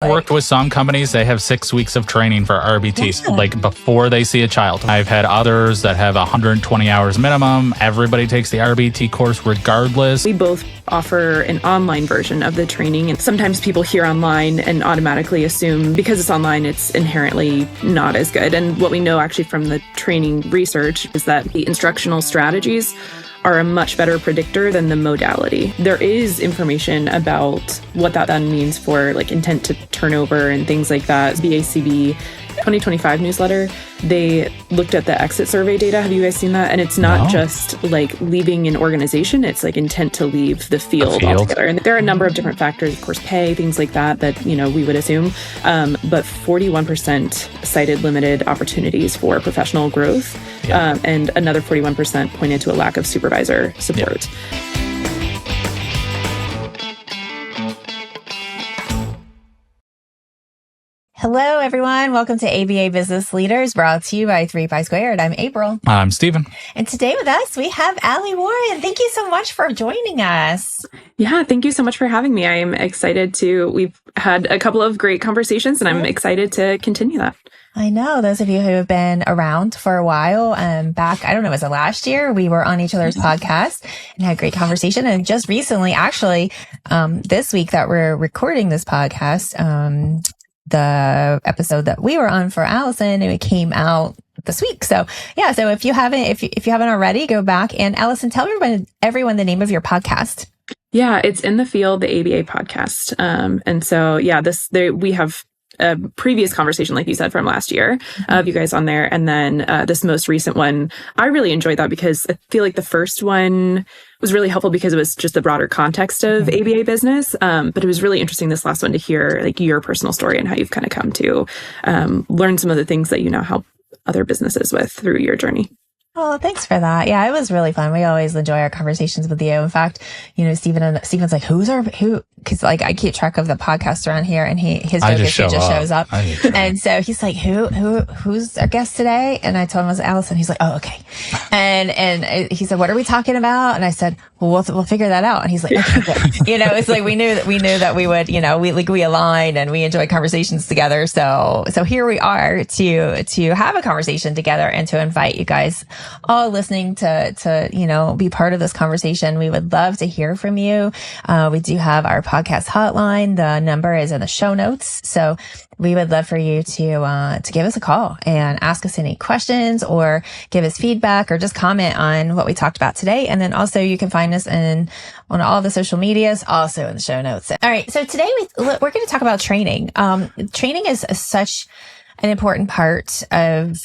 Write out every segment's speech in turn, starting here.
I worked with some companies, they have 6 weeks of training for RBTs, like before they see a child. I've had others that have 120 hours minimum. Everybody takes the RBT course regardless. We both offer an online version of the training. And sometimes people hear online and automatically assume because it's online, it's inherently not as good. And what we know actually from the training research is that the instructional strategies are a much better predictor than the modality. There is information about what that then means for like intent to turnover and things like that. BCBA 2025 newsletter, they looked at the exit survey data. Have you guys seen that? And it's not just like leaving an organization, it's like intent to leave the field altogether. And there are a number of different factors, of course, pay, things like that, you know, we would assume. But 41% cited limited opportunities for professional growth. And another 41% pointed to a lack of supervisor support. Hello, everyone. Welcome to ABA Business Leaders, brought to you by 3Pi Squared. I'm April. I'm Stephen. And today with us, we have Allie Wharam. Thank you so much for joining us. Yeah, thank you so much for having me. I am excited we've had a couple of great conversations and I'm excited to continue that. I know those of you who have been around for a while, back, I don't know, was it last year? We were on each other's podcast and had a great conversation. And just recently, actually, this week that we're recording this podcast, the episode that we were on for Allyson, it came out this week. So yeah, so if you haven't already, go back and Allyson, tell everyone the name of your podcast. Yeah, it's In the Field, the ABA podcast. And so yeah, we have a previous conversation, like you said, from last year of you guys on there. And then this most recent one, I really enjoyed that because I feel like the first one was really helpful because it was just the broader context of ABA business. But it was really interesting this last one to hear like your personal story and how you've kind of come to learn some of the things that you now help other businesses with through your journey. Oh, thanks for that. Yeah, it was really fun. We always enjoy our conversations with you. In fact, you know, Stephen's like, who? Because like I keep track of the podcast around here, and his joke is he just shows up. And so he's like, who's our guest today? And I told him it was Allyson. He's like, oh, okay. And he said, what are we talking about? And I said, well, we'll figure that out. And he's like, okay, good. You know, it's like we knew that we would, you know, we aligned and we enjoy conversations together. So here we are to have a conversation together and to invite you guys all listening to, you know, be part of this conversation. We would love to hear from you. We do have our podcast hotline. The number is in the show notes. So we would love for you to give us a call and ask us any questions or give us feedback or just comment on what we talked about today. And then also you can find us on all the social medias, also in the show notes. All right. So today we're going to talk about training. Training is such an important part of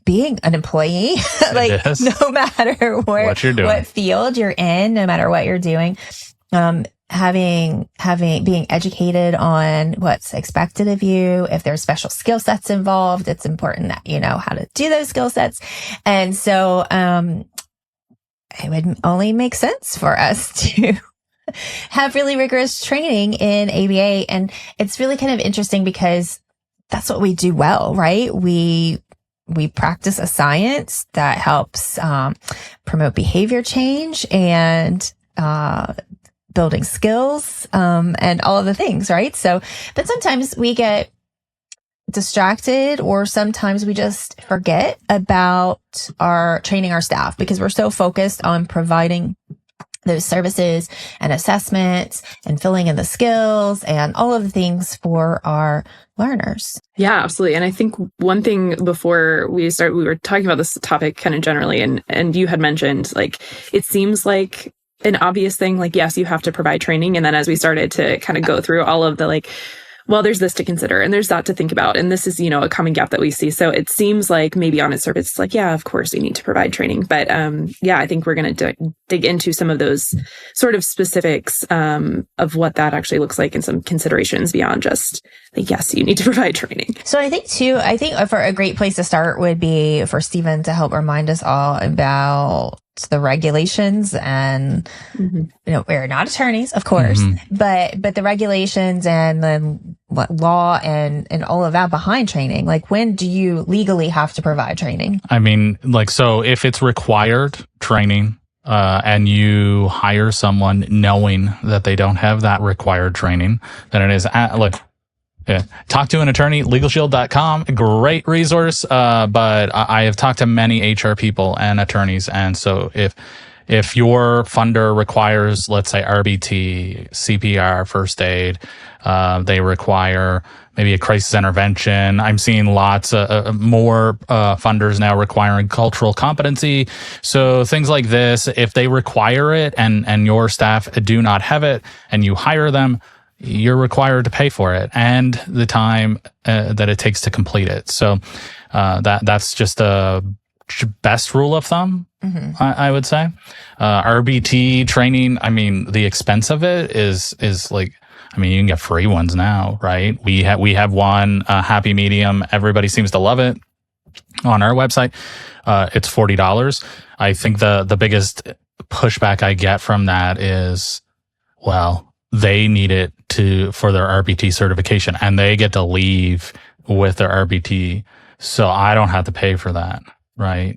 being an employee, like no matter what field you're in, no matter what you're doing, being educated on what's expected of you. If there's special skill sets involved, it's important that you know how to do those skill sets. And so, it would only make sense for us to have really rigorous training in ABA. And it's really kind of interesting because that's what we do well, right? We practice a science that helps promote behavior change and building skills and all of the things, right? So, but sometimes we get distracted or sometimes we just forget about training our staff because we're so focused on providing those services and assessments and filling in the skills and all of the things for our learners. Yeah, absolutely. And I think one thing before we were talking about this topic kind of generally, and you had mentioned, like, it seems like an obvious thing, like, yes, you have to provide training. And then as we started to kind of go through all of the, like, well, there's this to consider and there's that to think about. And this is, you know, a common gap that we see. So it seems like maybe on its surface, it's like, yeah, of course we need to provide training. But yeah, I think we're going to dig into some of those sort of specifics of what that actually looks like and some considerations beyond just like, yes, you need to provide training. So I think for a great place to start would be for Stephen to help remind us all about the regulations and, you know, we're not attorneys, of course, but the regulations and then what law and all of that behind training. Like, when do you legally have to provide training? I mean, like, so if it's required training, and you hire someone knowing that they don't have that required training, then it is talk to an attorney, LegalShield.com, great resource. But I have talked to many HR people and attorneys, and so if your funder requires, let's say, RBT, CPR, first aid, they require maybe a crisis intervention. I'm seeing lots more funders now requiring cultural competency. So things like this, if they require it and your staff do not have it and you hire them, you're required to pay for it and the time that it takes to complete it. So that's just a best rule of thumb, I would say. RBT training, I mean, the expense of it is like, I mean, you can get free ones now, right? We have one, happy medium. Everybody seems to love it on our website. It's $40. I think the biggest pushback I get from that is, well, they need it for their RBT certification and they get to leave with their RBT. So I don't have to pay for that, right?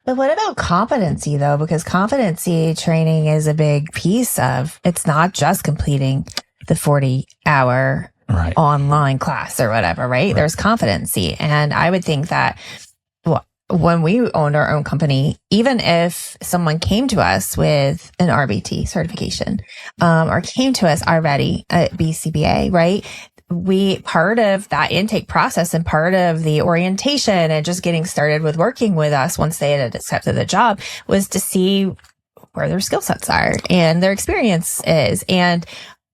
But what about competency though? Because competency training is a big piece of, it's not just completing the 40-hour online class or whatever, right? There's competency. And I would think that when we owned our own company, even if someone came to us with an RBT certification, or came to us already at BCBA, right? Part of that intake process and part of the orientation and just getting started with working with us once they had accepted the job was to see where their skill sets are and their experience is. And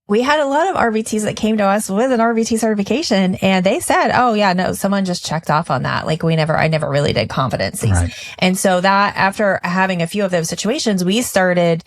we had a lot of RBTs that came to us with an RBT certification and they said, oh yeah, no, someone just checked off on that. Like I never really did competencies. Right. And so that after having a few of those situations, we started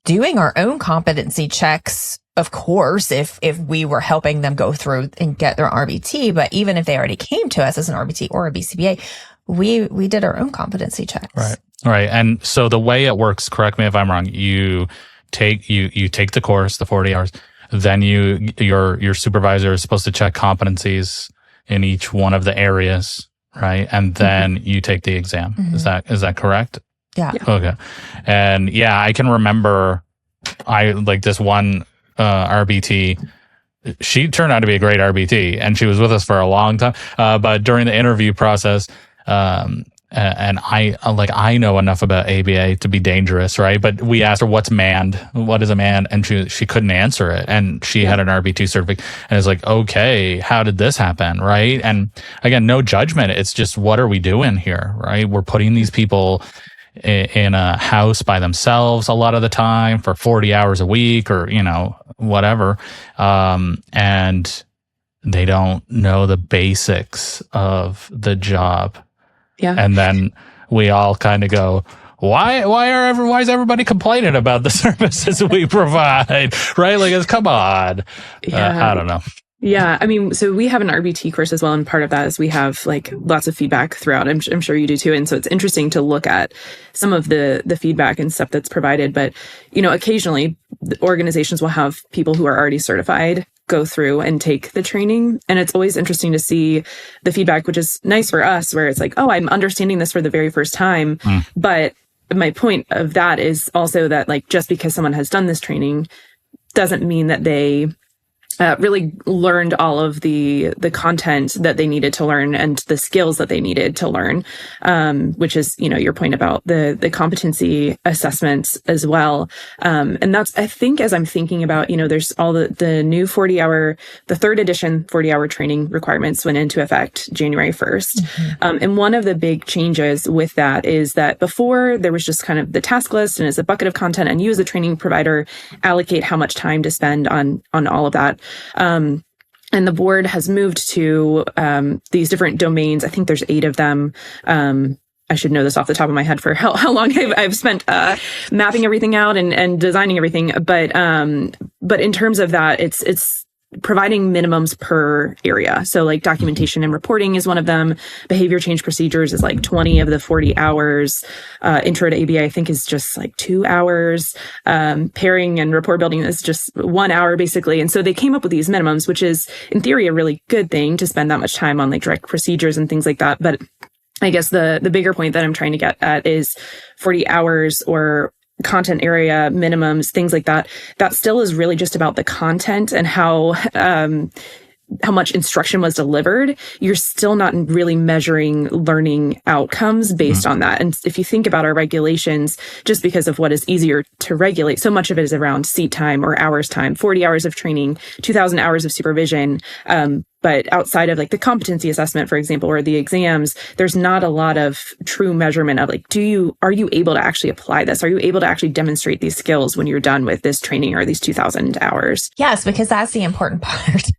doing our own competency checks. Of course, if we were helping them go through and get their RBT, but even if they already came to us as an RBT or a BCBA, we did our own competency checks. Right. And so the way it works, correct me if I'm wrong, you take the course, the 40 hours, then your supervisor is supposed to check competencies in each one of the areas, right? And then you take the exam. Is that correct? Yeah. Okay. And yeah, I can remember this one RBT. She turned out to be a great RBT and she was with us for a long time. But during the interview process, and I know enough about ABA to be dangerous, right? But we asked her, what's manned? What is a manned? And she couldn't answer it. And she had an RBT certificate. And it's like, okay, how did this happen, right? And again, no judgment. It's just, what are we doing here, right? We're putting these people in a house by themselves a lot of the time for 40 hours a week or, whatever. And they don't know the basics of the job. Yeah. And then we all kind of go, why is everybody complaining about the services we provide? Right? Like, come on. I don't know. Yeah. I mean, so we have an RBT course as well. And part of that is we have lots of feedback throughout. I'm sure you do too. And so it's interesting to look at some of the feedback and stuff that's provided. But, occasionally organizations will have people who are already certified go through and take the training. And it's always interesting to see the feedback, which is nice for us, where it's like, oh, I'm understanding this for the very first time. But my point of that is also that just because someone has done this training doesn't mean that they really learned all of the content that they needed to learn and the skills that they needed to learn, which is, your point about the competency assessments as well. And that's, I think, as I'm thinking about, there's all the new 40-hour, the third edition 40-hour training requirements went into effect January 1st. And one of the big changes with that is that before there was just kind of the task list and it's a bucket of content, and you as a training provider allocate how much time to spend on all of that. And the board has moved to these different domains. I think there's 8 of them. I should know this off the top of my head for how long I've spent mapping everything out and designing everything. But in terms of that, it's providing minimums per area. So documentation and reporting is one of them. Behavior change procedures is 20 of the 40 hours. Intro to ABA, I think, is just 2 hours. Pairing and rapport building is just 1 hour basically. And so they came up with these minimums, which is in theory a really good thing to spend that much time on direct procedures and things like that. But I guess the bigger point that I'm trying to get at is 40 hours or content area minimums, things like that. That still is really just about the content and how much instruction was delivered. You're still not really measuring learning outcomes based on that. And if you think about our regulations, just because of what is easier to regulate, so much of it is around seat time or hours time, 40 hours of training, 2,000 hours of supervision. But outside of like the competency assessment, for example, or the exams, there's not a lot of true measurement of like, are you able to actually apply this? Are you able to actually demonstrate these skills when you're done with this training or these 2,000 hours? Yes, because that's the important part.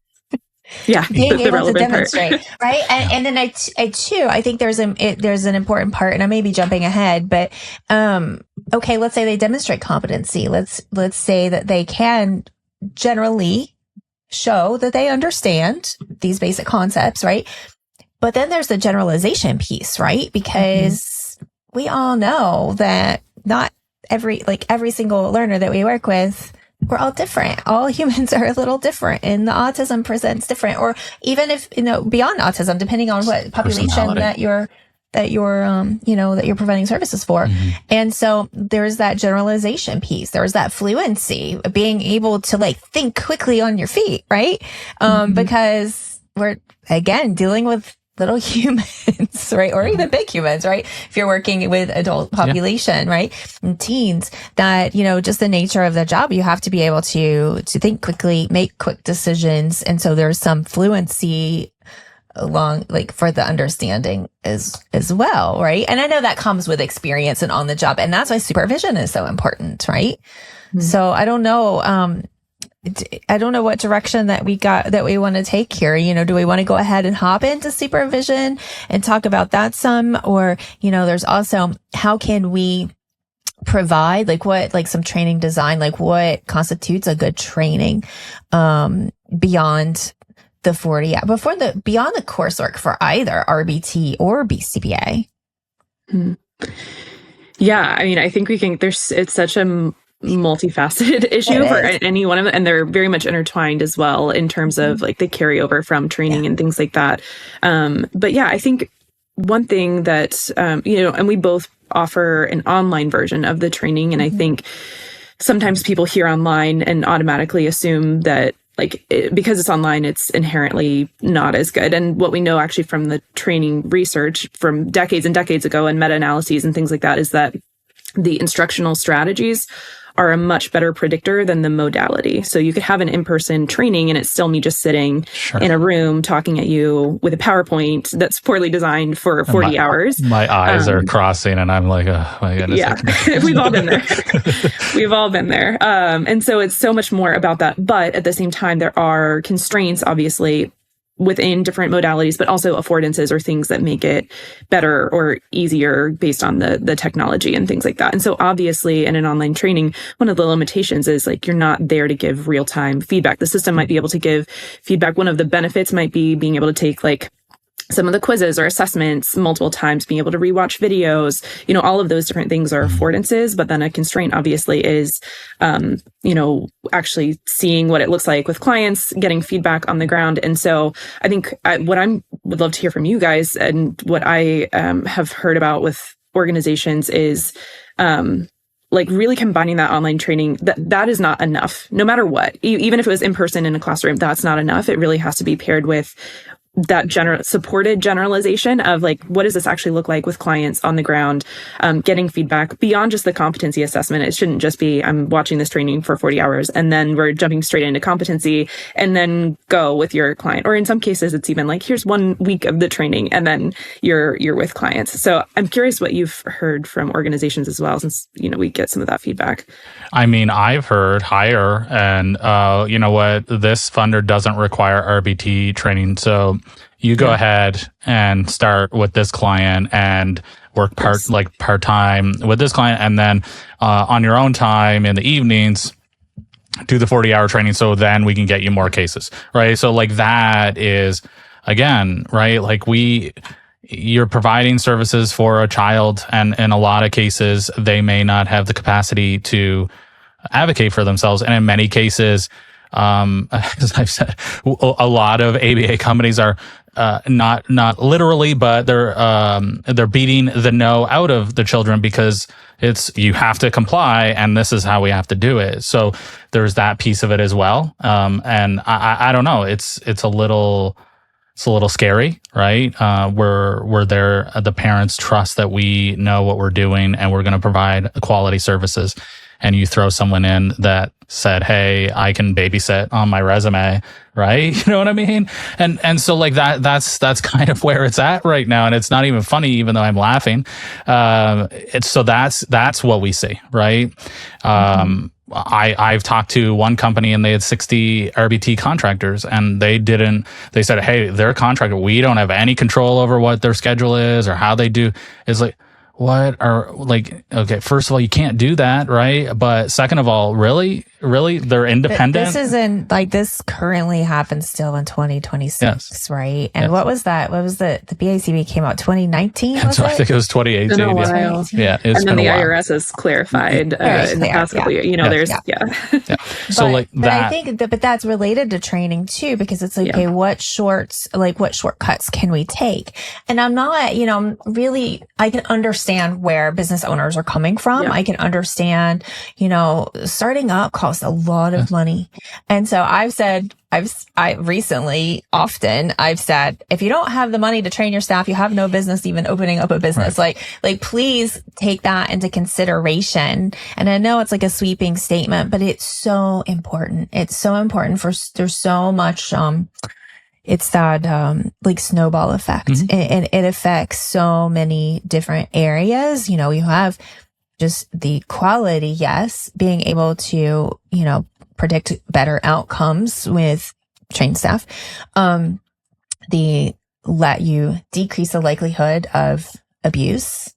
Yeah, being able to demonstrate, right? And then I too, I think there's an important part, and I may be jumping ahead, but okay, let's say they demonstrate competency. Let's say that they can generally show that they understand these basic concepts, right? But then there's the generalization piece, right? Because we all know that not every single learner that we work with, we're all different. All humans are a little different, and the autism presents different. Or even if, beyond autism, depending on what population that you're providing services for. And so there's that generalization piece. There's that fluency, being able to like think quickly on your feet, right? Because we're, again, dealing with little humans, right? Or even big humans, right? If you're working with adult population, right? And teens, that, just the nature of the job, you have to be able to think quickly, make quick decisions. And so there's some fluency along, like, for the understanding as well, right? And I know that comes with experience and on the job. And that's why supervision is so important, right? So I don't know, what direction that we want to take here. Do we want to go ahead and hop into supervision and talk about that some? Or, there's also, how can we provide some training design, what constitutes a good training, beyond the 40, beyond the coursework for either RBT or BCBA? Yeah. I mean, I think it's such a multifaceted issue for any one of them, and they're very much intertwined as well in terms of like the carryover from training and things like that. But yeah, I think one thing that, and we both offer an online version of the training. And I think sometimes people hear online and automatically assume that because it's online, it's inherently not as good. And what we know actually from the training research from decades and decades ago and meta-analyses and things like that is that the instructional strategies are a much better predictor than the modality. So you could have an in-person training and it's still me just sitting in a room talking at you with a PowerPoint that's poorly designed for 40 hours. My eyes are crossing and I'm like, oh my goodness. Yeah, we've all been there. We've all been there. And so it's so much more about that. But at the same time, there are constraints, obviously, within different modalities, but also affordances or things that make it better or easier based on the technology and things like that. And so obviously in an online training, one of the limitations is you're not there to give real-time feedback. The system might be able to give feedback. One of the benefits might be being able to take some of the quizzes or assessments multiple times, being able to rewatch videos, all of those different things are affordances. But then a constraint obviously is, actually seeing what it looks like with clients, getting feedback on the ground. And so I think what I would love to hear from you guys, and what I have heard about with organizations is, really combining that online training, that is not enough, no matter what. Even if it was in person in a classroom, that's not enough. It really has to be paired with that supported generalization of what does this actually look like with clients on the ground, getting feedback beyond just the competency assessment. It shouldn't just be, I'm watching this training for 40 hours and then we're jumping straight into competency and then go with your client. Or in some cases, it's even here's 1 week of the training and then you're with clients. So I'm curious what you've heard from organizations as well, since, we get some of that feedback. I mean, I've heard hire and, this funder doesn't require RBT training. So you go ahead and start with this client and work part-time with this client. And then, on your own time in the evenings, do the 40-hour training. So then we can get you more cases, right? So that is, again, right? You're providing services for a child, and in a lot of cases, they may not have the capacity to advocate for themselves. And in many cases, as I've said, a lot of ABA companies are not literally, but they're beating the no out of the children because it's, you have to comply and this is how we have to do it. So there's that piece of it as well. And I don't know, it's a little scary, right? We're there, the parents trust that we know what we're doing and we're going to provide quality services. And you throw someone in that said, hey, I can babysit on my resume, right? You know what I mean? And so like that's kind of where it's at right now. And it's not even funny, even though I'm laughing. That's what we see, right? I've talked to one company and they had 60 RBT contractors and they said, hey, they're a contractor. We don't have any control over what their schedule is or how they do. It's like, okay, first of all, you can't do that, right? But second of all, really, they're independent. This currently happens still in 2026, yes. Right? And yes. What was that? What was the BCBA came out 2019? I think it was 2018. It's been a while. Yeah, and then the IRS has clarified in the past couple years. So like that. But I think but that's related to training too, because it's like, okay, what shortcuts can we take? And I'm not, I can understand where business owners are coming from. Yeah. I can understand, starting up costs a lot of money. And so I've said, if you don't have the money to train your staff, you have no business even opening up a business. Right. Like please take that into consideration. And I know it's like a sweeping statement, but it's so important. It's so important there's so much, it's that like snowball effect, and it affects so many different areas. You have just the quality, yes, being able to predict better outcomes with trained staff. Let you decrease the likelihood of abuse.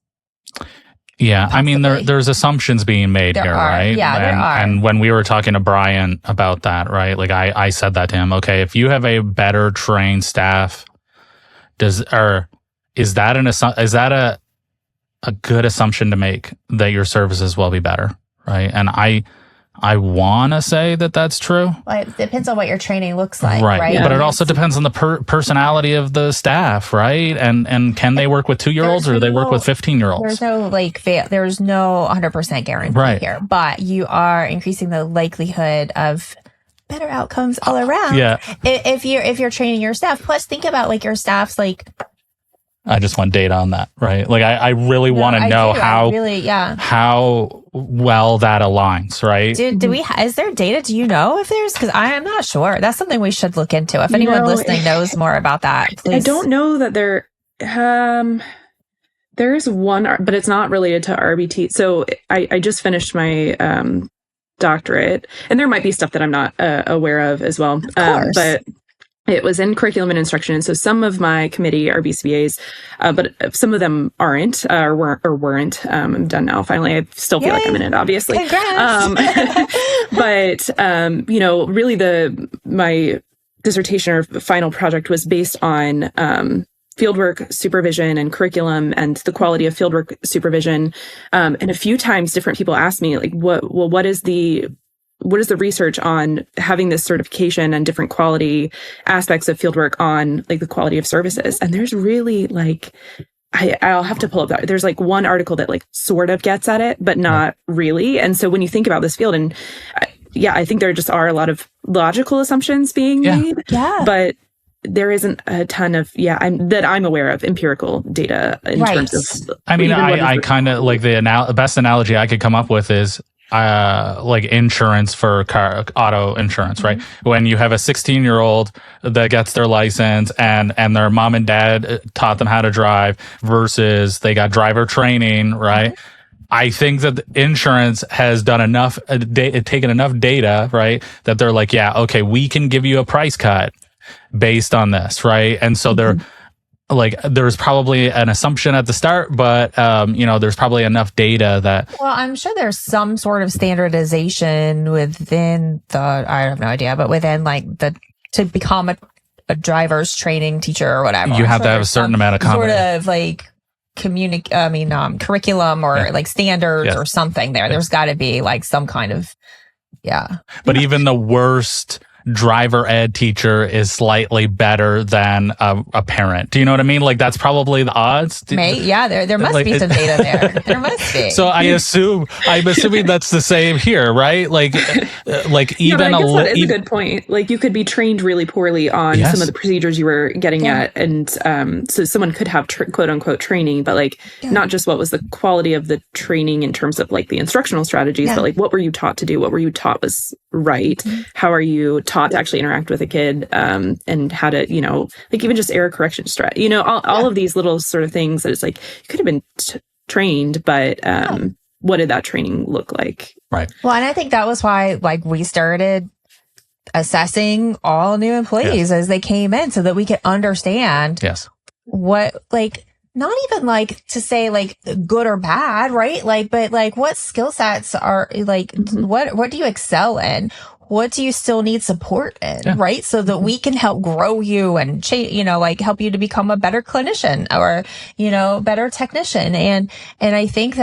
Yeah, I mean, there's assumptions being made here, right? Yeah, there are. And when we were talking to Brian about that, right? Like I said that to him. Okay, if you have a better trained staff, is that a good assumption to make that your services will be better, right? And I want to say that that's true. Well, it depends on what your training looks like, right? Yeah. But it also depends on the personality of the staff, right? And can they work with 2-year-olds or do they work with 15-year-olds? There's no 100% guarantee here, but you are increasing the likelihood of better outcomes all around. Yeah. If you're training your staff, plus think about like your staff's like. I just want data on that, right? Like I really want to know how well that aligns, right? Is there data? Do you know if there's, because I am not sure. That's something we should look into. If anyone listening knows more about that, please. I don't know that there's one, but it's not related to RBT. So I just finished my doctorate, and there might be stuff that I'm not aware of as well. But it was in curriculum and instruction. And so some of my committee are BCBAs, but some of them aren't or weren't. I'm done now. Finally, I still feel like I'm in it, obviously. But, really my dissertation or final project was based on fieldwork supervision and curriculum and the quality of fieldwork supervision. And a few times different people asked me, like, what is the research on having this certification and different quality aspects of fieldwork on like the quality of services? And there's really like, I'll have to pull up that. There's like one article that like sort of gets at it, but not really. And so when you think about this field, and I think there just are a lot of logical assumptions being made, but there isn't a ton of, that I'm aware of empirical data in terms of. I mean, I kind of like the best analogy I could come up with is, like insurance for auto insurance, right? When you have a 16-year-old that gets their license and their mom and dad taught them how to drive versus they got driver training, right? I think that the insurance has done enough, taken enough data, right? That they're like, okay, we can give you a price cut based on this, right? And so they're like, there's probably an assumption at the start, but there's probably enough data that. Well, I'm sure there's some sort of standardization within I have no idea, but within like to become a driver's training teacher or whatever. You have to have a certain amount of sort of like curriculum or like standards or something there. There's got to be like some kind of Yeah. But even the worst driver ed teacher is slightly better than a parent. Do you know what I mean? Like, that's probably the odds. Yeah, there must be some data there. There must be. So I'm assuming that's the same here, right? Like even but I guess that is a good point. Like, you could be trained really poorly on some of the procedures you were getting at, and so someone could have quote unquote training, but like not just what was the quality of the training in terms of like the instructional strategies, but like what were you taught to do? What were you taught was right? How are you taught to actually interact with a kid, and how to, like even just error correction strategy, all of these little sort of things that it's like you could have been trained, but what did that training look like? Right. Well, and I think that was why like we started assessing all new employees as they came in so that we could understand what, like, not even like to say like good or bad, right? Like, but like what skill sets are like, what do you excel in? What do you still need support in, right? So that we can help grow you and change, like help you to become a better clinician or, better technician. And I think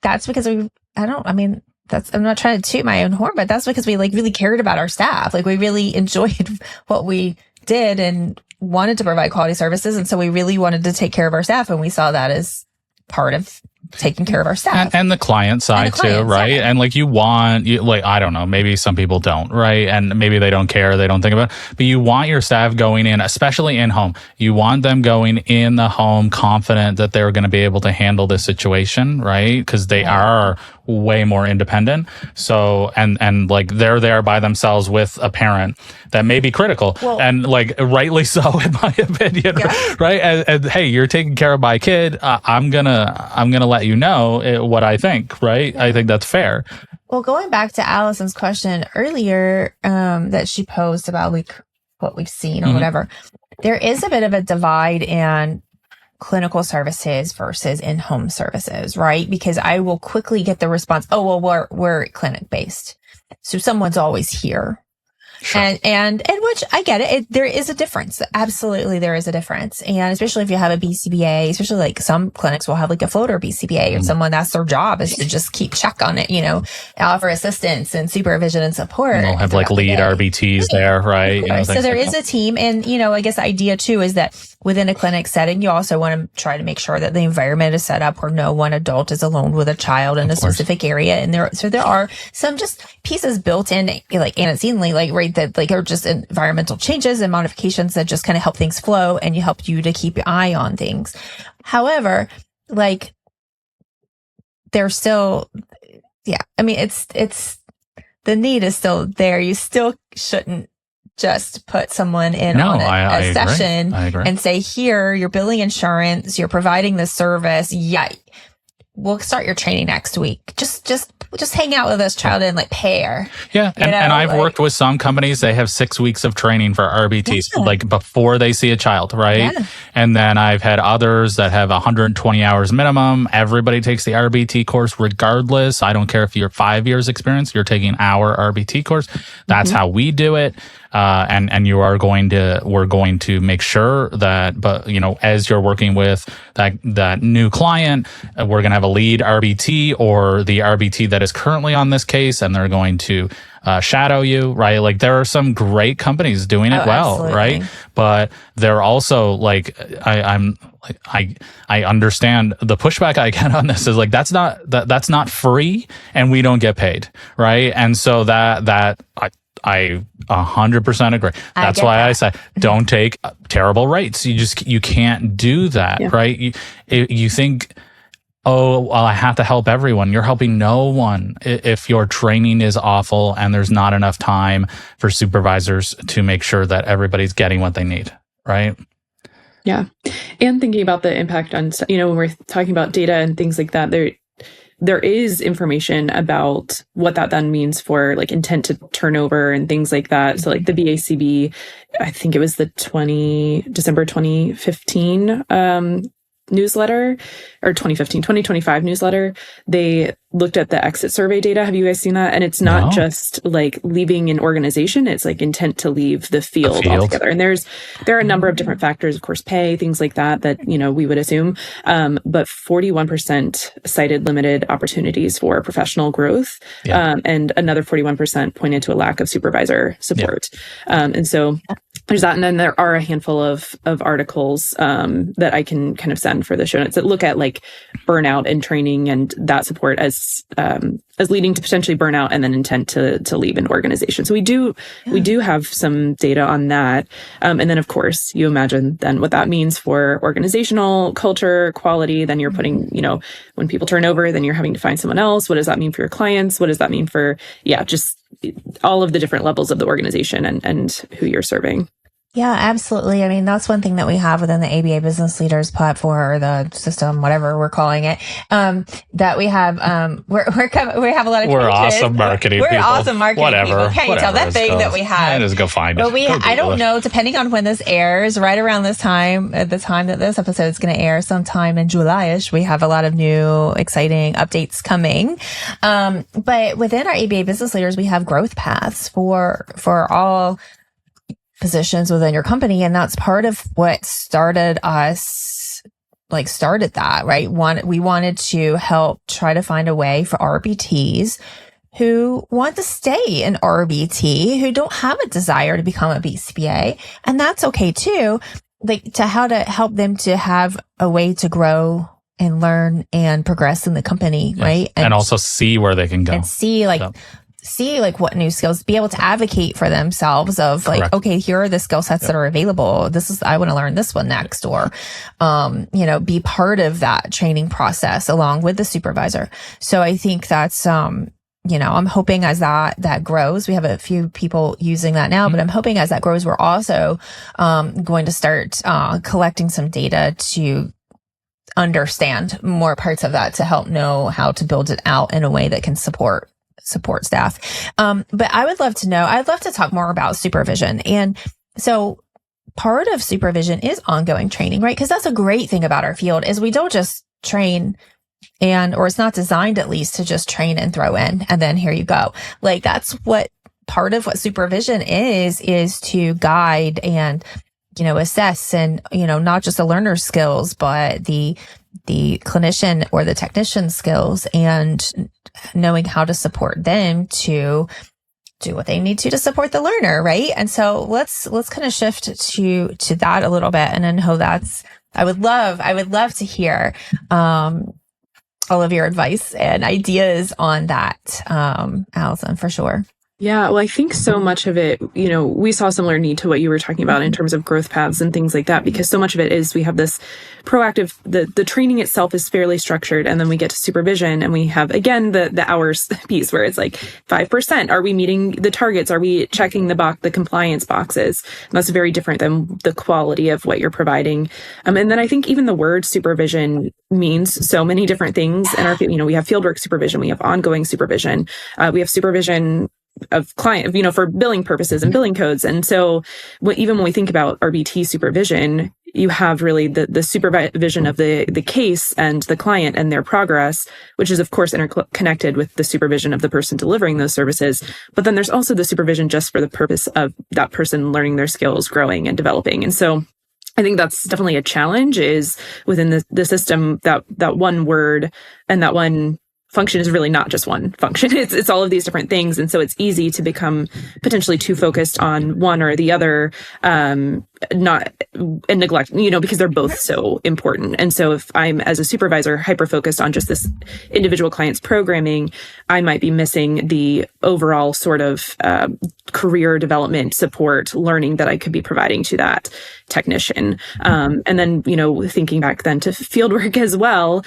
that's because I'm not trying to toot my own horn, but that's because we like really cared about our staff. Like, we really enjoyed what we did and wanted to provide quality services. And so we really wanted to take care of our staff. And we saw that as part of taking care of our staff. And the client side too, right? Yeah. And like I don't know, maybe some people don't, right? And maybe they don't care, they don't think about it. But you want your staff going in, especially in home, you want them going in the home confident that they're going to be able to handle this situation, right? Because they are way more independent. So, and like they're there by themselves with a parent that may be critical, and like rightly so in my opinion, right? And hey, you're taken care of by a kid. I'm gonna let you know what I think, right? I think that's fair. Well, going back to Allison's question earlier, that she posed about like what we've seen or whatever, there is a bit of a divide in clinical services versus in-home services, right? Because I will quickly get the response, oh, well, we're clinic based, so someone's always here. Sure. And which I get it. There is a difference. Absolutely. There is a difference. And especially if you have a BCBA, especially like some clinics will have like a floater BCBA and someone, that's their job is to just keep check on it, offer assistance and supervision and support. And they'll have like lead RBTs there, right? So there is a team. And, I guess the idea too is that within a clinic setting, you also want to try to make sure that the environment is set up where no one adult is alone with a child in a specific area. And there are some just pieces built in, like antecedently, like, right, that like are just environmental changes and modifications that just kind of help things flow and help you to keep your eye on things. However, like they're still, it's the need is still there. You still shouldn't just put someone in on a session and say, here, you're billing insurance, you're providing this service. Yeah, we'll start your training next week. Just hang out with this child and like pair. Yeah. And I've worked with some companies, they have 6 weeks of training for RBTs, like before they see a child, right? Yeah. And then I've had others that have 120 hours minimum. Everybody takes the RBT course regardless. I don't care if you're 5 years experience, you're taking our RBT course. That's how we do it. And we're going to make sure that, but as you're working with that new client, we're going to have a lead RBT or the RBT that is currently on this case, and they're going to shadow you, right? Like there are some great companies doing it well, absolutely. Right? But they're also like, I understand the pushback I get on this is like, that's not free and we don't get paid, right? And so I 100% agree. That's why I say don't take terrible rates. You can't do that, right? You think, oh, well, I have to help everyone. You're helping no one if your training is awful and there's not enough time for supervisors to make sure that everybody's getting what they need, right? Yeah. And thinking about the impact on, when we're talking about data and things like that, there is information about what that then means for like intent to turnover and things like that. So like the BACB, I think it was the December 2015 newsletter or 2025 newsletter. They looked at the exit survey data. Have you guys seen that? And it's not just like leaving an organization. It's like intent to leave the field altogether. And there are a number of different factors, of course, pay, things like that, we would assume. But 41% cited limited opportunities for professional growth. And another 41% pointed to a lack of supervisor support. And so there's that. And then there are a handful of articles that I can kind of send for the show notes that look at like burnout and training and that support as leading to potentially burnout and then intent to leave an organization. So we do have some data on that. And then of course you imagine then what that means for organizational culture, quality. Then you're putting, when people turn over, then you're having to find someone else. What does that mean for your clients? What does that mean for, just all of the different levels of the organization and who you're serving? Yeah, absolutely. I mean, that's one thing that we have within the ABA Business Leaders platform or the system, whatever we're calling it, that we have, we have a lot of We're awesome marketing people. We're awesome marketing people. Can't you tell that thing that we have? Just go find it. But I don't know, depending on when this airs, right around this time, at the time that this episode is going to air, sometime in July-ish, we have a lot of new, exciting updates coming. But within our ABA Business Leaders, we have growth paths for all positions within your company. And that's part of what started that, right? We wanted to help try to find a way for RBTs who want to stay in RBT, who don't have a desire to become a BCBA. And that's okay too. Like how to help them to have a way to grow and learn and progress in the company, right? And also see where they can go. And see what new skills, be able to advocate for themselves of like, okay, here are the skill sets that are available. I want to learn this one next, or, be part of that training process along with the supervisor. So I think that's, I'm hoping as that grows, we have a few people using that now, but I'm hoping as that grows, we're also, going to start, collecting some data to understand more parts of that to help know how to build it out in a way that can support staff. But I'd love to talk more about supervision. And so part of supervision is ongoing training, right? Because that's a great thing about our field is we don't just train or it's not designed at least to just train and throw in and then here you go. Like that's what part of what supervision is to guide and, assess and, not just the learner's skills, but the clinician or the technician skills and knowing how to support them to do what they need to support the learner, right? And so let's kind of shift to that a little bit, and I know I would love to hear all of your advice and ideas on that, Allyson, for sure. Yeah, well, I think so much of it, we saw a similar need to what you were talking about in terms of growth paths and things like that, because so much of it is we have this proactive, the training itself is fairly structured, and then we get to supervision and we have, again, the hours piece where it's like 5%. Are we meeting the targets? Are we checking the compliance boxes? And that's very different than the quality of what you're providing. And then I think even the word supervision means so many different things in our, we have fieldwork supervision, we have ongoing supervision, we have supervision of client, for billing purposes and billing codes. And so even when we think about RBT supervision, you have really the supervision of the case and the client and their progress, which is of course interconnected with the supervision of the person delivering those services. But then there's also the supervision just for the purpose of that person learning their skills, growing and developing. And so I think that's definitely a challenge is within the system that one word and that one function is really not just one function. It's all of these different things. And so it's easy to become potentially too focused on one or the other, and neglect, because they're both so important. And so if I'm as a supervisor hyper-focused on just this individual client's programming, I might be missing the overall sort of career development support learning that I could be providing to that technician. And then, thinking back then to fieldwork as well,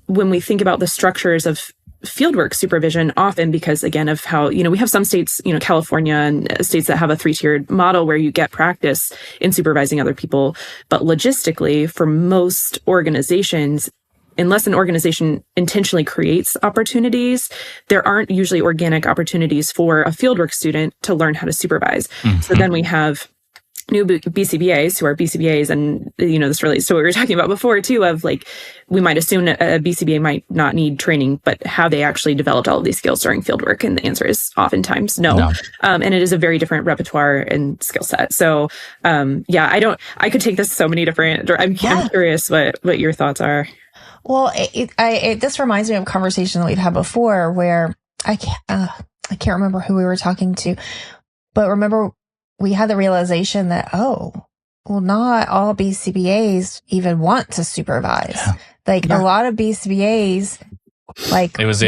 when we think about the structures of fieldwork supervision, often because again of how, we have some states, California and states that have a 3-tiered model where you get practice in supervising other people. But logistically, for most organizations, unless an organization intentionally creates opportunities, there aren't usually organic opportunities for a fieldwork student to learn how to supervise. So then we have new BCBAs who are BCBAs, and this relates to what we were talking about before too, of like, we might assume a BCBA might not need training, but have they actually developed all of these skills during fieldwork? And the answer is oftentimes no. And it is a very different repertoire and skill set. So I could take this so many different, I'm curious what your thoughts are. Well, this reminds me of a conversation that we've had before where I can't remember who we were talking to, but remember we had the realization that, not all BCBAs even want to supervise. Yeah. A lot of BCBAs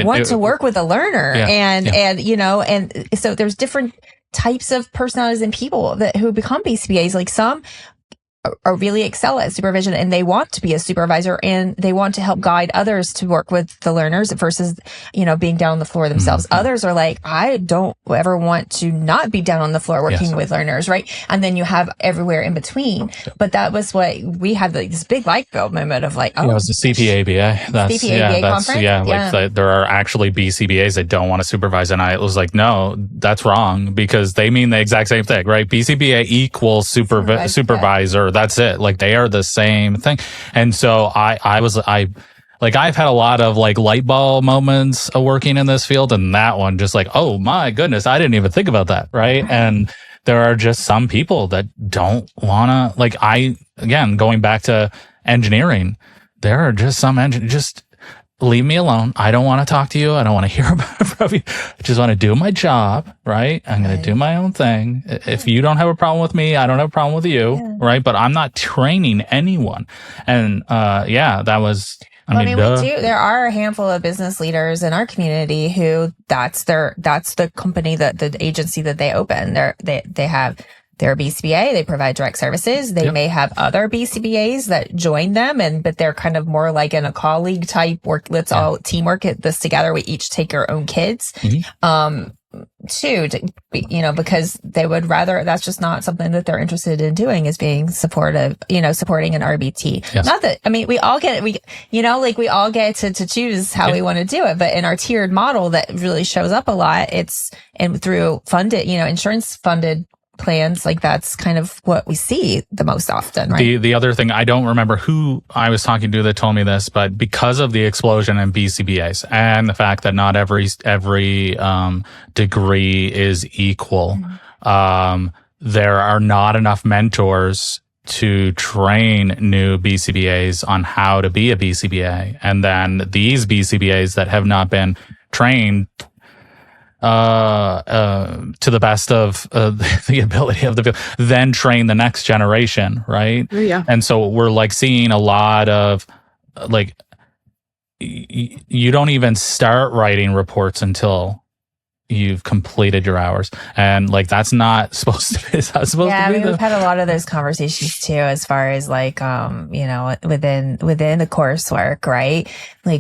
want to work with a learner, and so there's different types of personalities and people who become BCBAs. Like some are really excel at supervision and they want to be a supervisor and they want to help guide others to work with the learners versus, being down on the floor themselves. Mm-hmm. Others are like, I don't ever want to not be down on the floor working with learners, right? And then you have everywhere in between. But that was what we had, this big light bulb moment of like, it was the CPABA. Conference? There are actually BCBAs that don't want to supervise. And I was like, no, that's wrong, because they mean the exact same thing, right? BCBA equals supervisor. That's it. Like, they are the same thing. And so I've had a lot of light bulb moments of working in this field, and that one just oh my goodness, I didn't even think about that. Right. And there are just some people that don't want to, again, going back to engineering, there are just some just leave me alone. I don't want to talk to you. I don't want to hear about it from you. I just want to do my job, right? I'm going to do my own thing. If you don't have a problem with me, I don't have a problem with you, right? But I'm not training anyone. And that was... there are a handful of business leaders in our community who that's the company, the agency that they open. They have their BCBA, they provide direct services. They may have other BCBAs that join them, but they're kind of more like in a colleague type work. Let's all teamwork this together. We each take our own kids. Mm-hmm. Because they would rather, that's just not something that they're interested in doing, is being supportive, supporting an RBT. Yes. Not that, we all get we all get to choose how we want to do it, but in our tiered model that really shows up a lot, and through funded, insurance funded plans, that's kind of what we see the most often, right? The other thing, I don't remember who I was talking to that told me this, but because of the explosion in BCBAs and the fact that not every degree is equal, there are not enough mentors to train new BCBAs on how to be a BCBA. And then these BCBAs that have not been trained to the best of the ability of the field, then train the next generation, right? Yeah. And so we're seeing a lot of you don't even start writing reports until you've completed your hours, and that's not supposed to be. It's not supposed to be. We've had a lot of those conversations too, as far as within the coursework, right?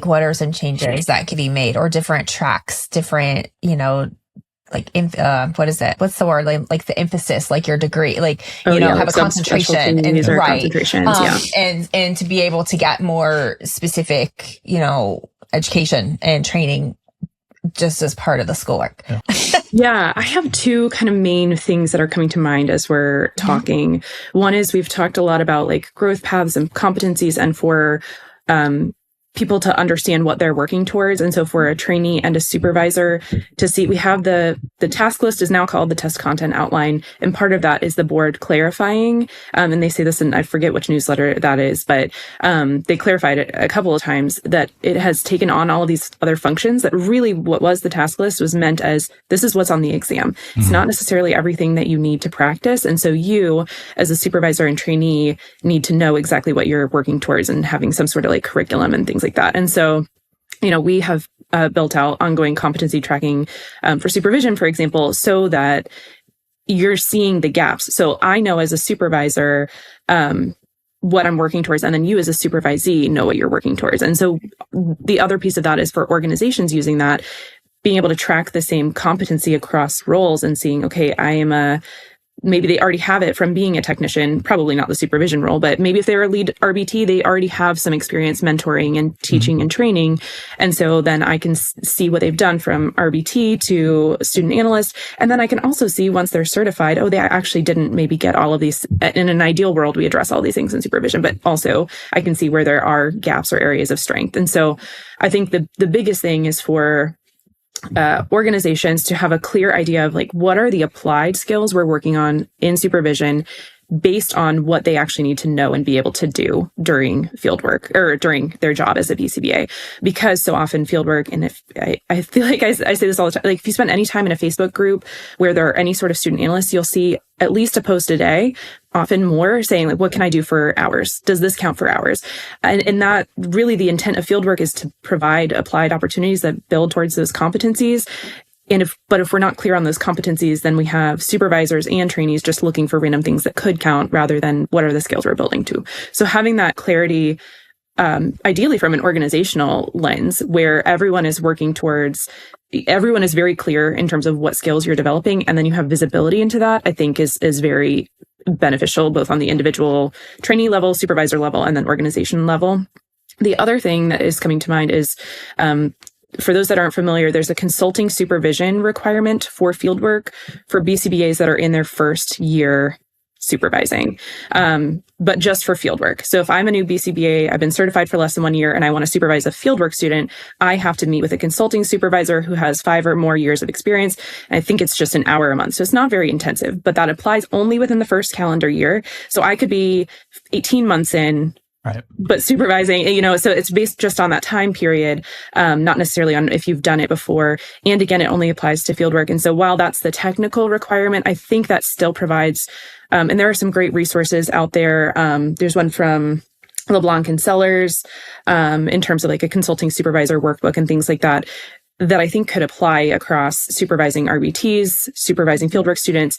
What are some changes that could be made, or different tracks, different, what is it? What's the word? The emphasis, your degree, have a concentration, and right, and to be able to get more specific, education and training just as part of the schoolwork. Yeah, I have two kind of main things that are coming to mind as we're talking. One is, we've talked a lot about growth paths and competencies, and for people to understand what they're working towards. And so for a trainee and a supervisor to see, we have the task list is now called the test content outline. And part of that is the board clarifying. And they say this in, I forget which newsletter that is, but they clarified it a couple of times that it has taken on all of these other functions, that really what was the task list was meant as, this is what's on the exam. Mm-hmm. It's not necessarily everything that you need to practice. And so you, as a supervisor and trainee, need to know exactly what you're working towards, and having some sort of curriculum and things like that. And so, we have built out ongoing competency tracking for supervision, for example, so that you're seeing the gaps. So I know as a supervisor what I'm working towards, and then you as a supervisee know what you're working towards. And so the other piece of that is for organizations using that, being able to track the same competency across roles and seeing, okay, I am a maybe they already have it from being a technician, probably not the supervision role, but maybe if they're a lead RBT, they already have some experience mentoring and teaching and training. And so then I can see what they've done from RBT to student analyst. And then I can also see once they're certified, they actually didn't maybe get all of these. In an ideal world, we address all these things in supervision, but also I can see where there are gaps or areas of strength. And so I think the biggest thing is for organizations to have a clear idea of like, what are the applied skills we're working on in supervision based on what they actually need to know and be able to do during field work or during their job as a BCBA. Because so often field work, and if I feel like I say this all the time, like if you spend any time in a Facebook group where there are any sort of student analysts, you'll see at least a post a day, often more, saying like, what can I do for hours? Does this count for hours? And that really the intent of fieldwork is to provide applied opportunities that build towards those competencies. But if we're not clear on those competencies, then we have supervisors and trainees just looking for random things that could count rather than what are the skills we're building to. So having that clarity, ideally from an organizational lens where everyone is working towards, everyone is very clear in terms of what skills you're developing, and then you have visibility into that, I think is very beneficial both on the individual trainee level, supervisor level, and then organization level. The other thing that is coming to mind is, for those that aren't familiar, there's a consulting supervision requirement for fieldwork for BCBAs that are in their first year supervising, but just for fieldwork. So if I'm a new BCBA, I've been certified for less than 1 year, and I want to supervise a fieldwork student, I have to meet with a consulting supervisor who has 5 or more years of experience. And I think it's just an hour a month. So it's not very intensive, but that applies only within the first calendar year. So I could be 18 months in, right, but supervising, so it's based just on that time period, not necessarily on if you've done it before. And again, it only applies to fieldwork. And so while that's the technical requirement, I think that still provides, and there are some great resources out there. There's one from LeBlanc and Sellers, in terms of like a consulting supervisor workbook and things like that, that I think could apply across supervising RBTs, supervising fieldwork students.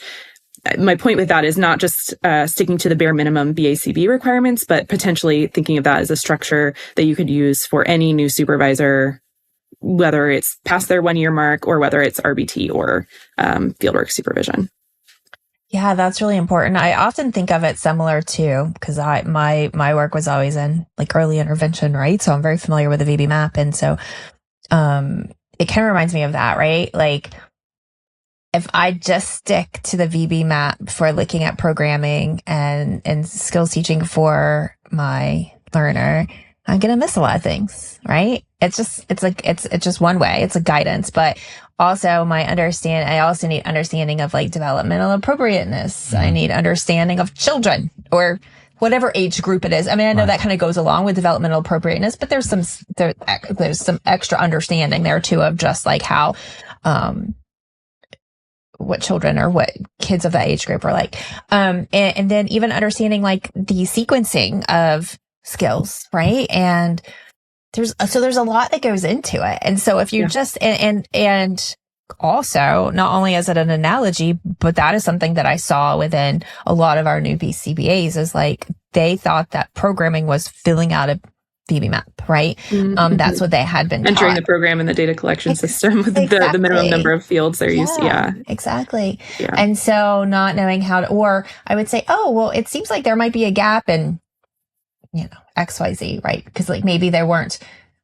My point with that is not just sticking to the bare minimum BACB requirements, but potentially thinking of that as a structure that you could use for any new supervisor, whether it's past their 1 year mark or whether it's RBT or fieldwork supervision. Yeah, that's really important. I often think of it similar to, because my work was always in like early intervention, right? So I'm very familiar with the VB map. And so it kind of reminds me of that, right? Like, if I just stick to the VB map for looking at programming and skills teaching for my learner, I'm going to miss a lot of things, right? It's just one way. It's a guidance, but also I also need understanding of like developmental appropriateness. I need understanding of children or whatever age group it is. I mean, I know that kind of goes along with developmental appropriateness, but there's some extra understanding there too of just like how, what children or what kids of that age group are like. And then even understanding like the sequencing of skills, right? And there's a lot that goes into it. And so if you just, and also not only is it an analogy, but that is something that I saw within a lot of our new BCBAs is like, they thought that programming was filling out a VB map, right? That's what they had been entering taught. The program in the data collection system with the minimum number of fields they're used. Yeah, exactly. Yeah. And so not knowing how to, or I would say, oh, well, it seems like there might be a gap in, XYZ, right? Because like maybe they weren't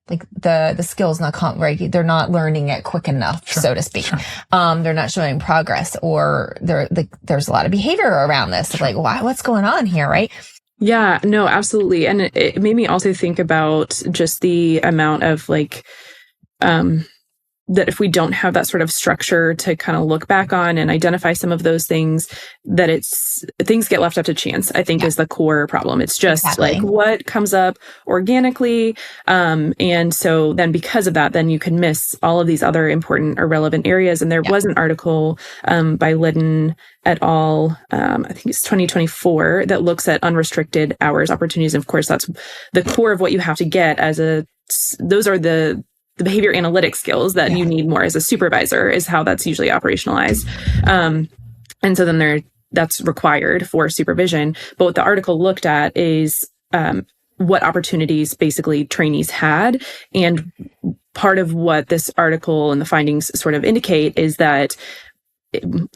like the skills right. They're not learning it quick enough, so to speak. Sure. They're not showing progress, or there's a lot of behavior around this. Like, what's going on here, right? Yeah, no, absolutely. And it made me also think about just the amount of like, that if we don't have that sort of structure to kind of look back on and identify some of those things, that things get left up to chance, I think is the core problem. It's just like what comes up organically. And so then because of that, then you can miss all of these other important or relevant areas. And there was an article by Liddon et al., I think it's 2024, that looks at unrestricted hours opportunities. And of course, that's the core of what you have to get those are the behavior analytic skills that you need more as a supervisor, is how that's usually operationalized. And so then that's required for supervision. But what the article looked at is what opportunities basically trainees had. And part of what this article and the findings sort of indicate is that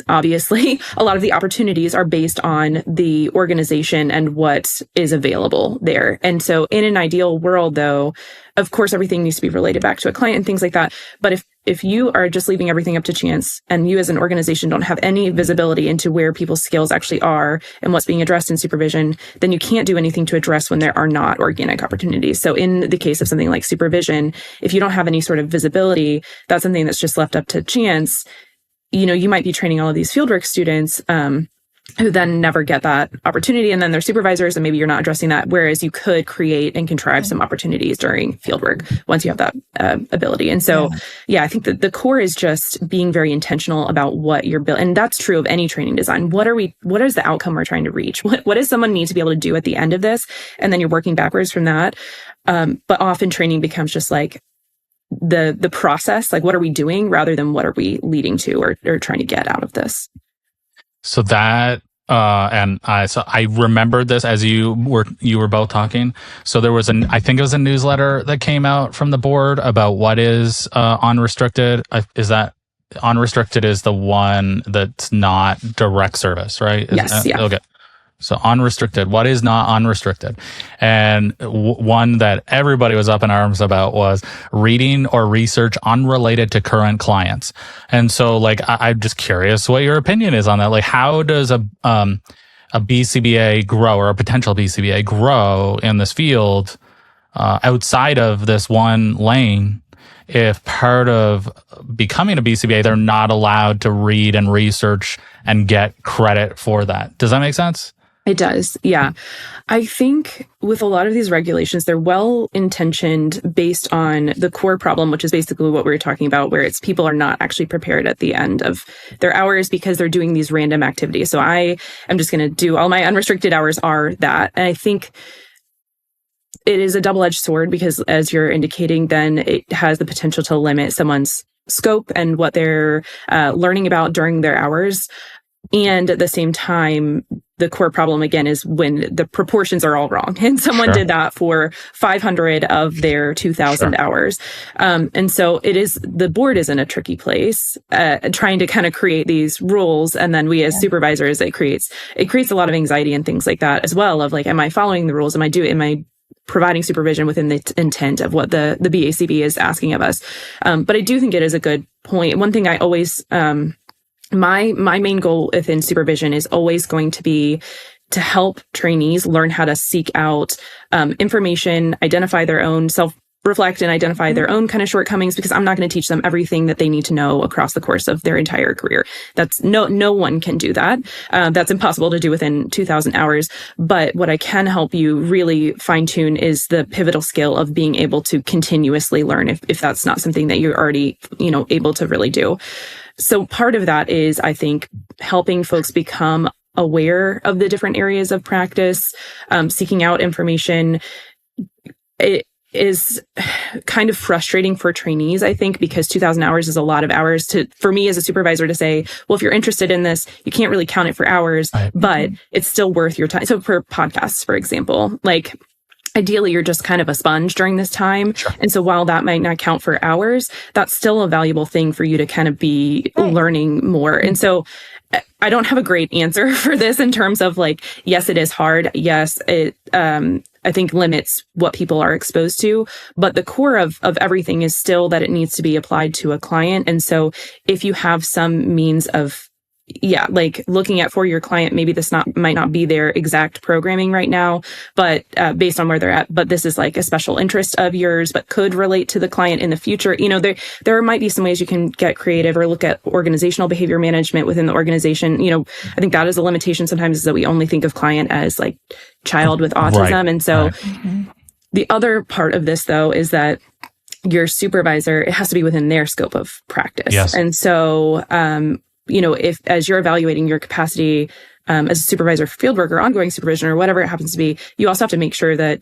obviously, a lot of the opportunities are based on the organization and what is available there. And so in an ideal world, though, of course, everything needs to be related back to a client and things like that. But if you are just leaving everything up to chance and you as an organization don't have any visibility into where people's skills actually are and what's being addressed in supervision, then you can't do anything to address when there are not organic opportunities. So in the case of something like supervision, if you don't have any sort of visibility, that's something that's just left up to chance. You might be training all of these fieldwork students who then never get that opportunity, and then they're supervisors, and maybe you're not addressing that. Whereas you could create and contrive some opportunities during fieldwork once you have that ability. And so, I think that the core is just being very intentional about what you're building, and that's true of any training design. What is the outcome we're trying to reach? What does someone need to be able to do at the end of this? And then you're working backwards from that. But often training becomes just like the process, like what are we doing rather than what are we leading to or trying to get out of this. So that I remembered this as you were both talking. So there was I think it was a newsletter that came out from the board about what is unrestricted. Is that unrestricted is the one that's not direct service, right? Yes. Yeah. Okay. So unrestricted, what is not unrestricted? And one that everybody was up in arms about was reading or research unrelated to current clients. And so I'm just curious what your opinion is on that. Like, how does a BCBA grow, or a potential BCBA grow in this field outside of this one lane? If part of becoming a BCBA, they're not allowed to read and research and get credit for that. Does that make sense? It does. Yeah. I think with a lot of these regulations, they're well-intentioned based on the core problem, which is basically what we were talking about, where it's people are not actually prepared at the end of their hours because they're doing these random activities. So I am just going to do all my unrestricted hours are that. And I think it is a double-edged sword because, as you're indicating, then it has the potential to limit someone's scope and what they're learning about during their hours. And at the same time, the core problem, again, is when the proportions are all wrong. And someone did that for 500 of their 2,000 hours. And so the board is in a tricky place, trying to kind of create these rules. And then we as supervisors, it creates a lot of anxiety and things like that as well, of like, am I following the rules? Am I providing supervision within the intent of what the BACB is asking of us? But I do think it is a good point. One thing I always, my main goal within supervision is always going to be to help trainees learn how to seek out information, identify their own self-reflect and identify their own kind of shortcomings, because I'm not going to teach them everything that they need to know across the course of their entire career. That's no one can do that. That's impossible to do within 2,000 hours. But what I can help you really fine tune is the pivotal skill of being able to continuously learn if that's not something that you're already, able to really do. So part of that is, I think, helping folks become aware of the different areas of practice, seeking out information. It is kind of frustrating for trainees, I think, because 2,000 hours is a lot of hours for me as a supervisor to say, well, if you're interested in this, you can't really count it for hours, but it's still worth your time. So for podcasts, for example, ideally, you're just kind of a sponge during this time. Sure. And so while that might not count for hours, that's still a valuable thing for you to kind of be learning more. And so I don't have a great answer for this in terms of yes, it is hard. Yes, it, I think limits what people are exposed to, but the core of everything is still that it needs to be applied to a client. And so if you have some means of looking at for your client, maybe this might not be their exact programming right now, but based on where they're at, but this is a special interest of yours, but could relate to the client in the future. There might be some ways you can get creative or look at organizational behavior management within the organization. I think that is a limitation sometimes, is that we only think of client as child with autism. Right. And so the other part of this, though, is that your supervisor, it has to be within their scope of practice. Yes. And so, if as you're evaluating your capacity as a supervisor, fieldwork, or ongoing supervision, or whatever it happens to be, you also have to make sure that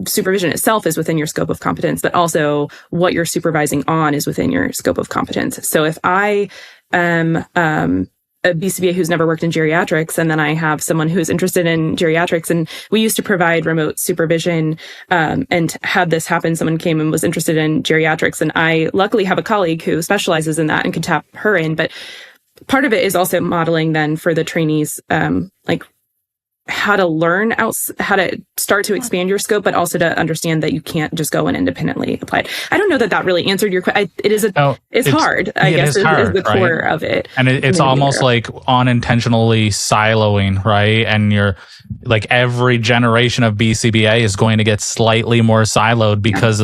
supervision itself is within your scope of competence, but also what you're supervising on is within your scope of competence. So if I am a BCBA who's never worked in geriatrics, and then I have someone who's interested in geriatrics, and we used to provide remote supervision, and had this happen, someone came and was interested in geriatrics, and I luckily have a colleague who specializes in that and could tap her in, but part of it is also modeling then for the trainees, like how to learn how to start to expand your scope, but also to understand that you can't just go and independently apply it. I don't know that really answered your question. It's hard, I guess, is the core of it. And it's almost like unintentionally siloing, right? And you're like, every generation of BCBA is going to get slightly more siloed because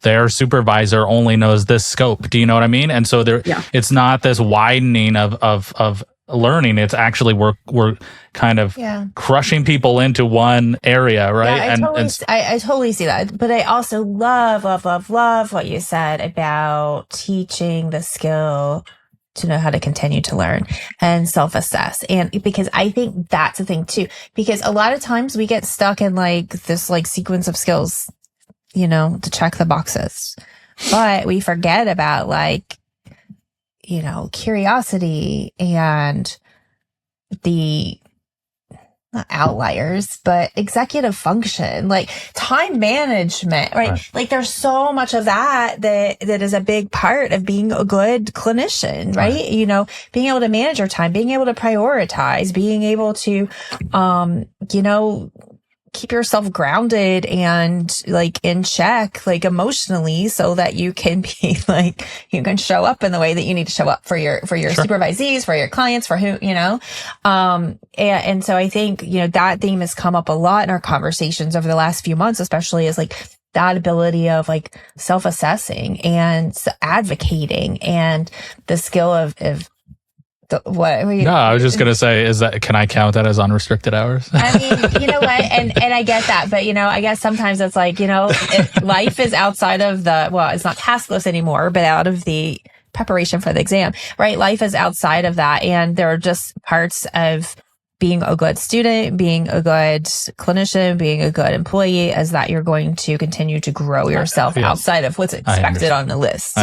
their supervisor only knows this scope. Do you know what I mean? And so it's not this widening of learning. It's actually we're kind of crushing people into one area, right? I totally see that. But I also love what you said about teaching the skill to know how to continue to learn and self-assess. And because I think that's a thing too, because a lot of times we get stuck in like this like sequence of skills, you know, to check the boxes, but we forget about like, you know, curiosity and the not outliers, but executive function, like time management, right? Like there's so much of that is a big part of being a good clinician, right? You know, being able to manage your time, being able to prioritize, being able to, you know, keep yourself grounded and like in check, like emotionally, so that you can be like, you can show up in the way that you need to show up for your supervisees, for your clients, for who, you know. And so I think, you know, that theme has come up a lot in our conversations over the last few months, especially as like that ability of like self-assessing and advocating and the skill of I was just gonna say, can I count that as unrestricted hours? I mean, you know what, and I get that, but you know, I guess sometimes it's like, you know, life is outside of it's not taskless anymore, but out of the preparation for the exam, right? Life is outside of that, and there are just parts of being a good student, being a good clinician, being a good employee, is that you're going to continue to grow yourself outside of what's expected on the list.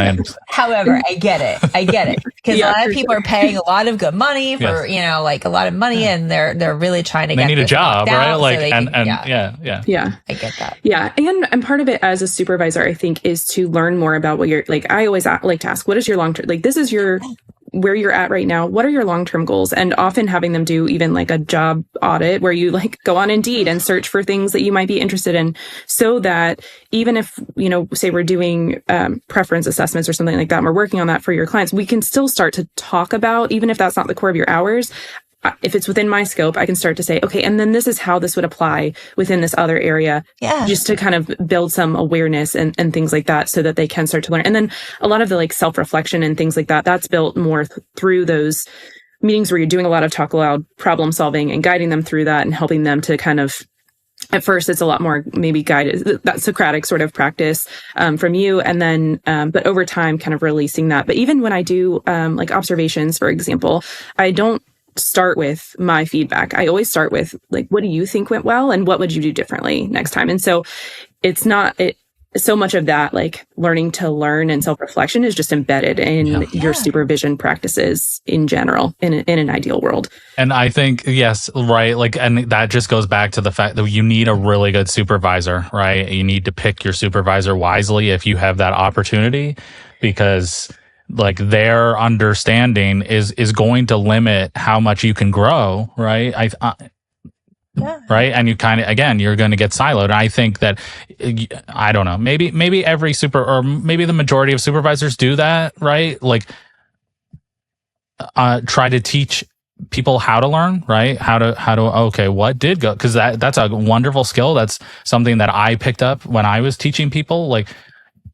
However, I get it. Because a lot of people are paying a lot of good money for, you know, like a lot of money, and they're really trying to they get need a job, right? Like, so yeah. I get that. Yeah. And part of it as a supervisor, I think, is to learn more about what you're like. I always like to ask, what is your long-term, like, this is where you're at right now. What are your long-term goals? And often having them do even like a job audit where you like go on Indeed and search for things that you might be interested in, so that even if, you know, say we're doing preference assessments or something like that, and we're working on that for your clients, we can still start to talk about, even if that's not the core of your hours, if it's within my scope, I can start to say, okay, and then this is how this would apply within this other area, just to kind of build some awareness and things like that, so that they can start to learn. And then a lot of the like self-reflection and things like that, that's built more through those meetings where you're doing a lot of talk aloud problem solving and guiding them through that and helping them to kind of, at first it's a lot more maybe guided, that Socratic sort of practice from you. And then, but over time kind of releasing that. But even when I do like observations, for example, I don't start with my feedback. I always start with like, what do you think went well and what would you do differently next time? And so it's not so much of that, like learning to learn and self-reflection is just embedded in your supervision practices in general, in an ideal world. And I think, yes, right. Like, and that just goes back to the fact that you need a really good supervisor, right? You need to pick your supervisor wisely if you have that opportunity, because like their understanding is going to limit how much you can grow, right? Right. And you kind of, again, you're going to get siloed. I think that, I don't know, maybe every or maybe the majority of supervisors do that, right? Like, try to teach people how to learn, right? How to, okay, what did go? Cause that's a wonderful skill. That's something that I picked up when I was teaching people. Like,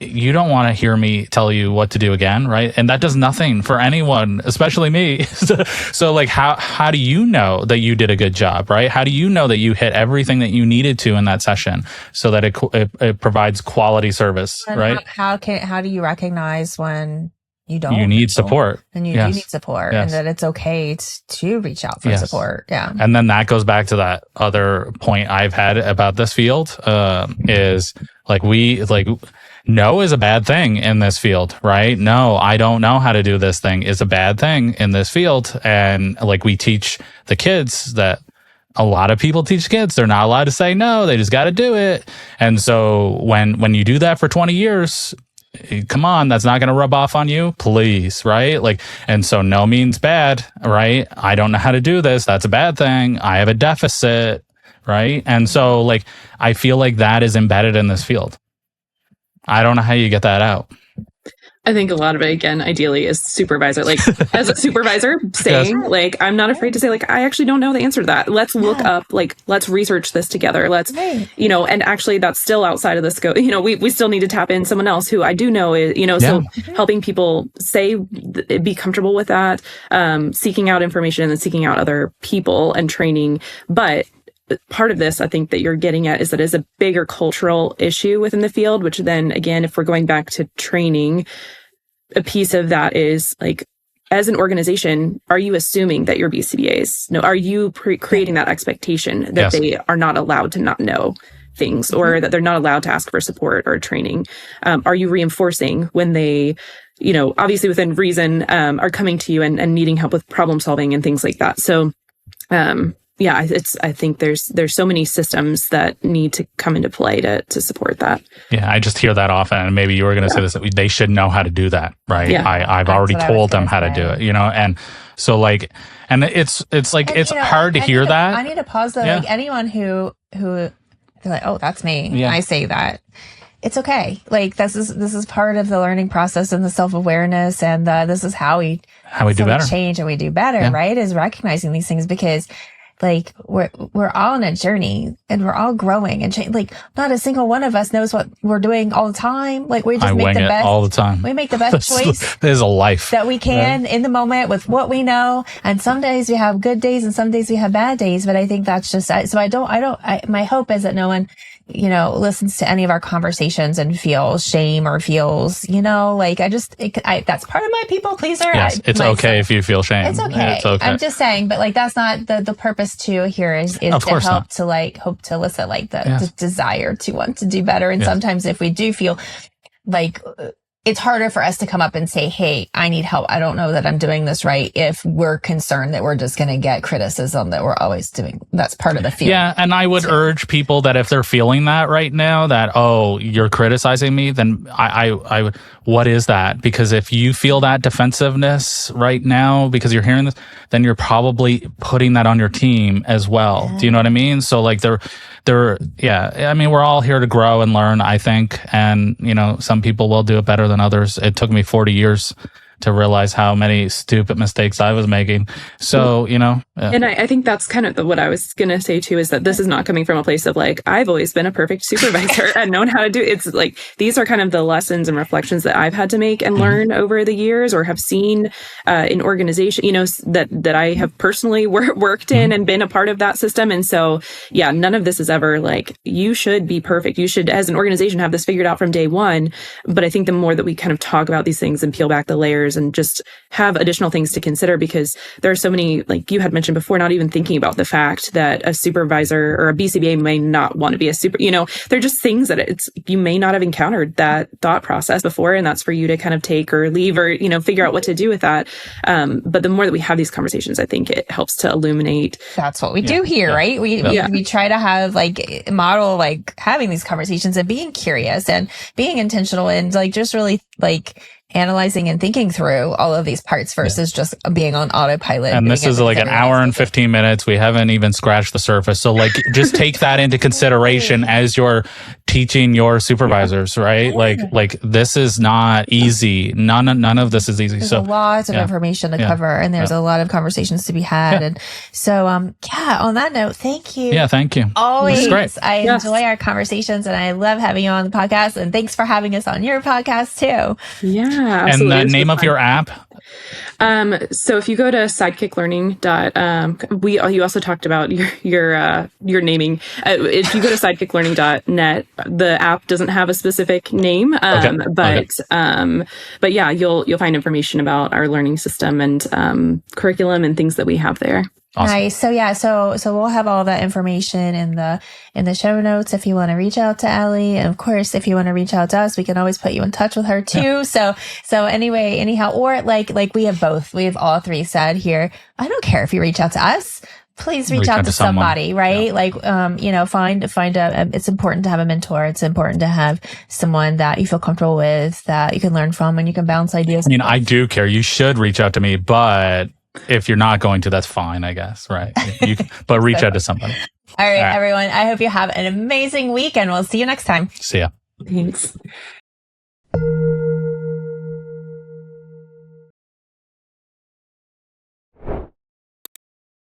you don't want to hear me tell you what to do again, right? And that does nothing for anyone, especially me. So like, how do you know that you did a good job, right? How do you know that you hit everything that you needed to in that session so that it provides quality service, and right? How do you recognize when you don't? You need support. And you do need support, and that it's okay to reach out for support. Yeah. And then that goes back to that other point I've had about this field, is like no is a bad thing in this field, right? No, I don't know how to do this thing is a bad thing in this field. And like we teach the kids that a lot of people teach kids, they're not allowed to say no, they just got to do it. And so when you do that for 20 years, come on, that's not going to rub off on you, please, right? Like, and so no means bad, right? I don't know how to do this. That's a bad thing. I have a deficit, right? And so like, I feel like that is embedded in this field. I don't know how you get that out. I think a lot of it, again, ideally is supervisor. Like as a supervisor saying, yes. Like, I'm not afraid to say, like, I actually don't know the answer to that. Let's look up, like, let's research this together. Let's, you know, and actually that's still outside of the scope. You know, we still need to tap in someone else who I do know is, you know, so helping people be comfortable with that, seeking out information and then seeking out other people and training. But part of this, I think that you're getting at is that is a bigger cultural issue within the field, which then again, if we're going back to training, a piece of that is like, as an organization, are you assuming that your BCBAs know? Are you creating that expectation that they are not allowed to not know things or that they're not allowed to ask for support or training? Are you reinforcing when they, you know, obviously within reason, are coming to you and needing help with problem solving and things like that? So, yeah, I think there's so many systems that need to come into play to support that. Yeah, I just hear that often, and maybe you were going to say this, that they should know how to do that, right? Yeah. I've already told them how to do it, you know, and so like, and it's like, and, it's hard to hear that. I need to pause though, like anyone who they're like, oh, that's me. I say that. It's okay. Like this is part of the learning process and the self-awareness, and this is how we do better. Change and we do better, right? Is recognizing these things, because like we're all on a journey and we're all growing and change. Like not a single one of us knows what we're doing all the time. Like we just make the best all the time. We make the best choice. There's a life that we can in the moment with what we know. And some days we have good days and some days we have bad days. But I think that's just, so my hope is that no one, you know, listens to any of our conversations and feels shame or feels, you know, like that's part of my people pleaser. Yes, it's okay if you feel shame. It's okay. It's okay. I'm just saying, but like that's not the purpose to here is to help to like hope to elicit like the desire to want to do better. And sometimes if we do feel like it's harder for us to come up and say, hey, I need help. I don't know that I'm doing this right. If we're concerned that we're just going to get criticism that we're always doing. That's part of the field. Yeah. And I would urge people that if they're feeling that right now, that, oh, you're criticizing me, then I would, what is that? Because if you feel that defensiveness right now, because you're hearing this, then you're probably putting that on your team as well. Do you know what I mean? So like I mean, we're all here to grow and learn, I think. And, you know, some people will do it better than others. It took me 40 years to realize how many stupid mistakes I was making. So, you know. And I think that's kind of what I was going to say too, is that this is not coming from a place of like, I've always been a perfect supervisor and known how to do it. It's like, these are kind of the lessons and reflections that I've had to make and learn over the years, or have seen in organization, you know, that I have personally worked in and been a part of that system. And so, yeah, none of this is ever like, you should be perfect. You should, as an organization, have this figured out from day one. But I think the more that we kind of talk about these things and peel back the layers and just have additional things to consider, because there are so many, like you had mentioned before, not even thinking about the fact that a supervisor or a BCBA may not want to be a you know, they're just things that you may not have encountered that thought process before. And that's for you to kind of take or leave, or, you know, figure out what to do with that. But the more that we have these conversations, I think it helps to illuminate. That's what we do here, right? We try to have like model, like having these conversations and being curious and being intentional and like just really like analyzing and thinking through all of these parts versus just being on autopilot. And this is like an hour and 15 minutes. We haven't even scratched the surface. So like, just take that into consideration as you're teaching your supervisors, right? Like this is not easy. None of this is easy. There's a lot of information to cover, and there's a lot of conversations to be had. And so, on that note, thank you. Yeah, thank you. Always. Great. I enjoy our conversations, and I love having you on the podcast, and thanks for having us on your podcast too. Yeah. Absolutely. And the name of your app? So if you go to sidekiclearning, you also talked about your naming. If you go to sidekiclearning.net, the app doesn't have a specific name, but yeah, you'll find information about our learning system and curriculum and things that we have there. Awesome. Nice. So we'll have all that information in the show notes if you want to reach out to Allie. And of course, if you want to reach out to us, we can always put you in touch with her too. Yeah. So anyhow, or like we have both. We have all three said here. I don't care if you reach out to us. please reach out to somebody, right? Yeah. Like, find it's important to have a mentor. It's important to have someone that you feel comfortable with, that you can learn from, and you can bounce ideas. I mean, I do care. You should reach out to me, but if you're not going to, that's fine, I guess, right? But reach out to somebody. All right, everyone. I hope you have an amazing week, and we'll see you next time. See ya. Thanks.